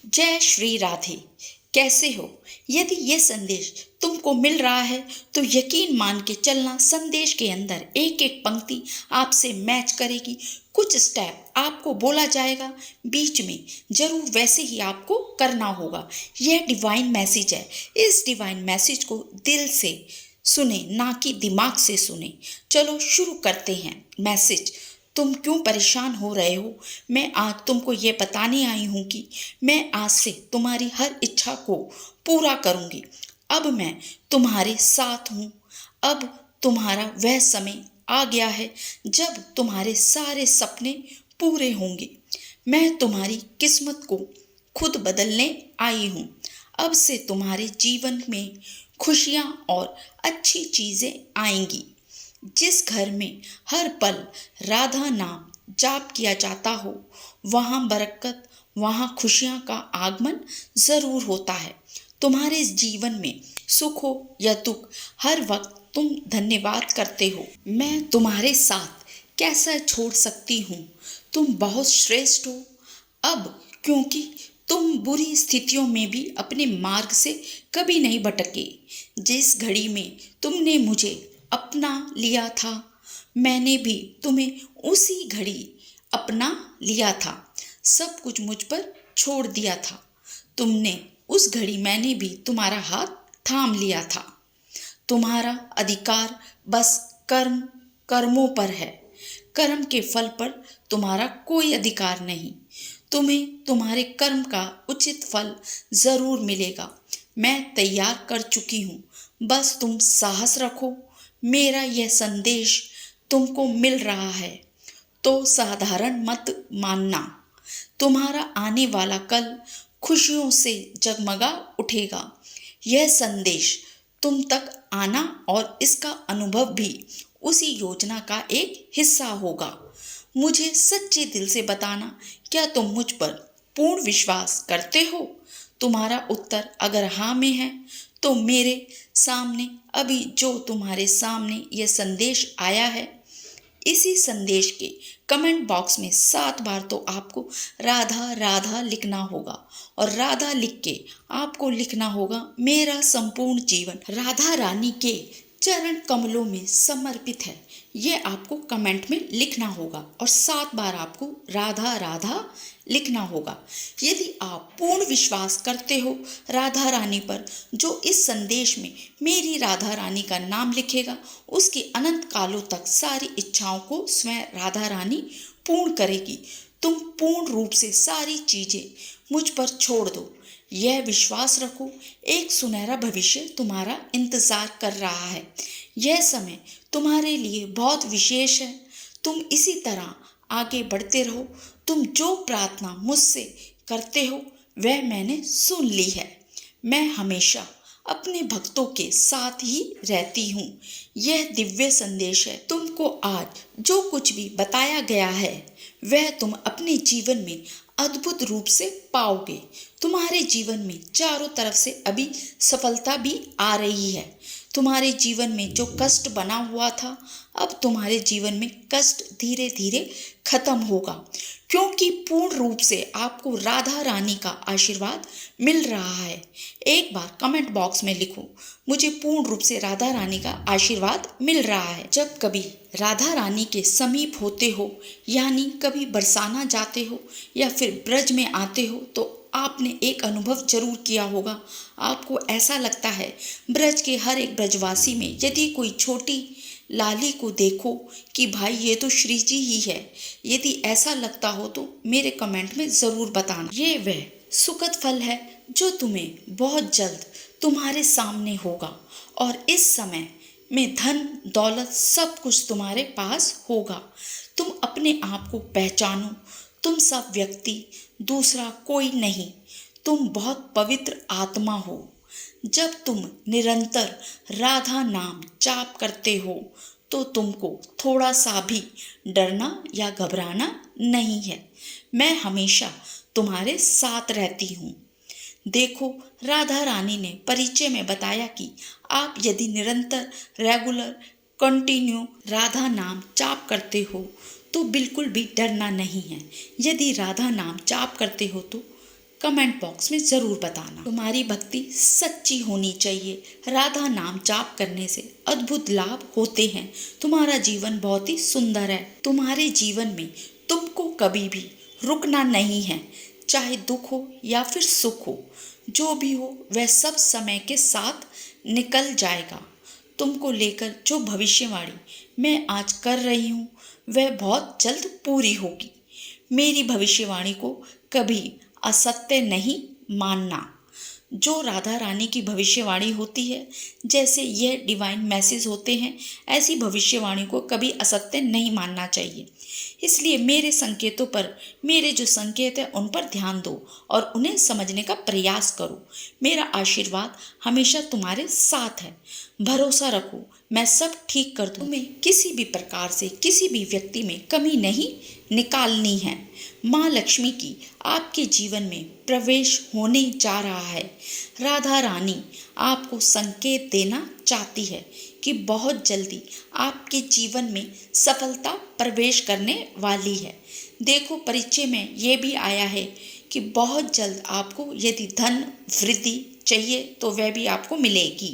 जय श्री राधे। कैसे हो? यदि ये संदेश तुमको मिल रहा है तो यकीन मान के चलना, संदेश के अंदर एक एक पंक्ति आपसे मैच करेगी। कुछ स्टेप आपको बोला जाएगा, बीच में जरूर वैसे ही आपको करना होगा। यह डिवाइन मैसेज है। इस डिवाइन मैसेज को दिल से सुने, ना कि दिमाग से सुने। चलो शुरू करते हैं मैसेज। तुम क्यों परेशान हो रहे हो? मैं आज तुमको ये बताने आई हूँ कि मैं आज से तुम्हारी हर इच्छा को पूरा करूँगी। अब मैं तुम्हारे साथ हूँ। अब तुम्हारा वह समय आ गया है जब तुम्हारे सारे सपने पूरे होंगे। मैं तुम्हारी किस्मत को खुद बदलने आई हूँ। अब से तुम्हारे जीवन में खुशियाँ और अच्छी चीज़ें आएंगी। जिस घर में हर पल राधा नाम जाप किया जाता हो, वहाँ बरकत, वहाँ खुशियाँ का आगमन जरूर होता है। तुम्हारे जीवन में सुख हो या दुख, हर वक्त तुम धन्यवाद करते हो। मैं तुम्हारे साथ कैसा छोड़ सकती हूँ? तुम बहुत श्रेष्ठ हो अब, क्योंकि तुम बुरी स्थितियों में भी अपने मार्ग से कभी नहीं भटके। जिस घड़ी में तुमने मुझे अपना लिया था, मैंने भी तुम्हें उसी घड़ी अपना लिया था। सब कुछ मुझ पर छोड़ दिया था तुमने। उस घड़ी मैंने भी तुम्हारा हाथ थाम लिया था। तुम्हारा अधिकार बस कर्मों पर है। कर्म के फल पर तुम्हारा कोई अधिकार नहीं। तुम्हें तुम्हारे कर्म का उचित फल जरूर मिलेगा। मैं तैयार कर चुकी हूँ, बस तुम साहस रखो। मेरा यह संदेश तुमको मिल रहा है तो साधारण मत मानना। तुम्हारा आने वाला कल खुशियों से जगमगा उठेगा। यह संदेश तुम तक आना और इसका अनुभव भी उसी योजना का एक हिस्सा होगा। मुझे सच्चे दिल से बताना, क्या तुम मुझ पर पूर्ण विश्वास करते हो? तुम्हारा उत्तर अगर हाँ में है तो मेरे सामने अभी जो तुम्हारे सामने यह संदेश आया है, इसी संदेश के कमेंट बॉक्स में 7 बार तो आपको राधा राधा लिखना होगा। और राधा लिख के आपको लिखना होगा, मेरा संपूर्ण जीवन राधा रानी के चरण कमलों में समर्पित है। ये आपको कमेंट में लिखना होगा और 7 बार आपको राधा राधा लिखना होगा। यदि आप पूर्ण विश्वास करते हो राधा रानी पर, जो इस संदेश में मेरी राधा रानी का नाम लिखेगा, उसकी अनंत कालों तक सारी इच्छाओं को स्वयं राधा रानी पूर्ण करेगी। तुम पूर्ण रूप से सारी चीजें मुझ पर छोड़ दो। यह विश्वास रखो, एक सुनहरा भविष्य तुम्हारा इंतजार कर रहा है। यह समय तुम्हारे लिए बहुत विशेष है। तुम इसी तरह आगे बढ़ते रहो। तुम जो प्रार्थना मुझसे करते हो वह मैंने सुन ली है। मैं हमेशा अपने भक्तों के साथ ही रहती हूँ। यह दिव्य संदेश है। तुमको आज जो कुछ भी बताया गया है वह तुम अपने जीवन में अद्भुत रूप से पाओगे। तुम्हारे जीवन में चारों तरफ से अभी सफलता भी आ रही है। तुम्हारे जीवन में जो कष्ट बना हुआ था, अब तुम्हारे जीवन में कष्ट धीरे धीरे खत्म होगा, क्योंकि पूर्ण रूप से आपको राधा रानी का आशीर्वाद मिल रहा है। एक बार कमेंट बॉक्स में लिखो, मुझे पूर्ण रूप से राधा रानी का आशीर्वाद मिल रहा है। जब कभी राधा रानी के समीप होते हो, यानी कभी बरसाना जाते हो या फिर ब्रज में आते हो, तो आपने एक अनुभव जरूर किया होगा। आपको ऐसा लगता है ब्रज के हर एक ब्रजवासी में यदि कोई छोटी लाली को देखो कि भाई ये तो श्री जी ही है। यदि ऐसा लगता हो तो मेरे कमेंट में ज़रूर बताना। ये वह सुखद फल है जो तुम्हें बहुत जल्द तुम्हारे सामने होगा। और इस समय में धन दौलत सब कुछ तुम्हारे पास होगा। तुम अपने आप को पहचानो, तुम सब व्यक्ति, दूसरा कोई नहीं। तुम बहुत पवित्र आत्मा हो। जब तुम निरंतर राधा नाम जाप करते हो तो तुमको थोड़ा सा भी डरना या घबराना नहीं है। मैं हमेशा तुम्हारे साथ रहती हूँ। देखो, राधा रानी ने परिचय में बताया कि आप यदि निरंतर रेगुलर कंटिन्यू राधा नाम जाप करते हो तो बिल्कुल भी डरना नहीं है। यदि राधा नाम जाप करते हो तो कमेंट बॉक्स में जरूर बताना। तुम्हारी भक्ति सच्ची होनी चाहिए। राधा नाम जाप करने से अद्भुत लाभ होते हैं। तुम्हारा जीवन बहुत ही सुंदर है। तुम्हारे जीवन में तुमको कभी भी रुकना नहीं है। चाहे दुख हो या फिर सुख हो, जो भी हो वह सब समय के साथ निकल जाएगा। तुमको लेकर जो भविष्यवाणी मैं आज कर रही हूँ वह बहुत जल्द पूरी होगी। मेरी भविष्यवाणी को कभी असत्य नहीं मानना। जो राधा रानी की भविष्यवाणी होती है, जैसे यह डिवाइन मैसेज होते हैं, ऐसी भविष्यवाणी को कभी असत्य नहीं मानना चाहिए। इसलिए मेरे संकेतों पर, मेरे जो संकेत हैं उन पर ध्यान दो और उन्हें समझने का प्रयास करो। मेरा आशीर्वाद हमेशा तुम्हारे साथ है। भरोसा रखो, मैं सब ठीक कर दूँ। तुम्हें किसी भी प्रकार से किसी भी व्यक्ति में कमी नहीं निकालनी है। माँ लक्ष्मी की आपके जीवन में प्रवेश होने जा रहा है। राधा रानी आपको संकेत देना चाहती है कि बहुत जल्दी आपके जीवन में सफलता प्रवेश करने वाली है। देखो, परिचय में ये भी आया है कि बहुत जल्द आपको यदि धन वृद्धि चाहिए तो वह भी आपको मिलेगी।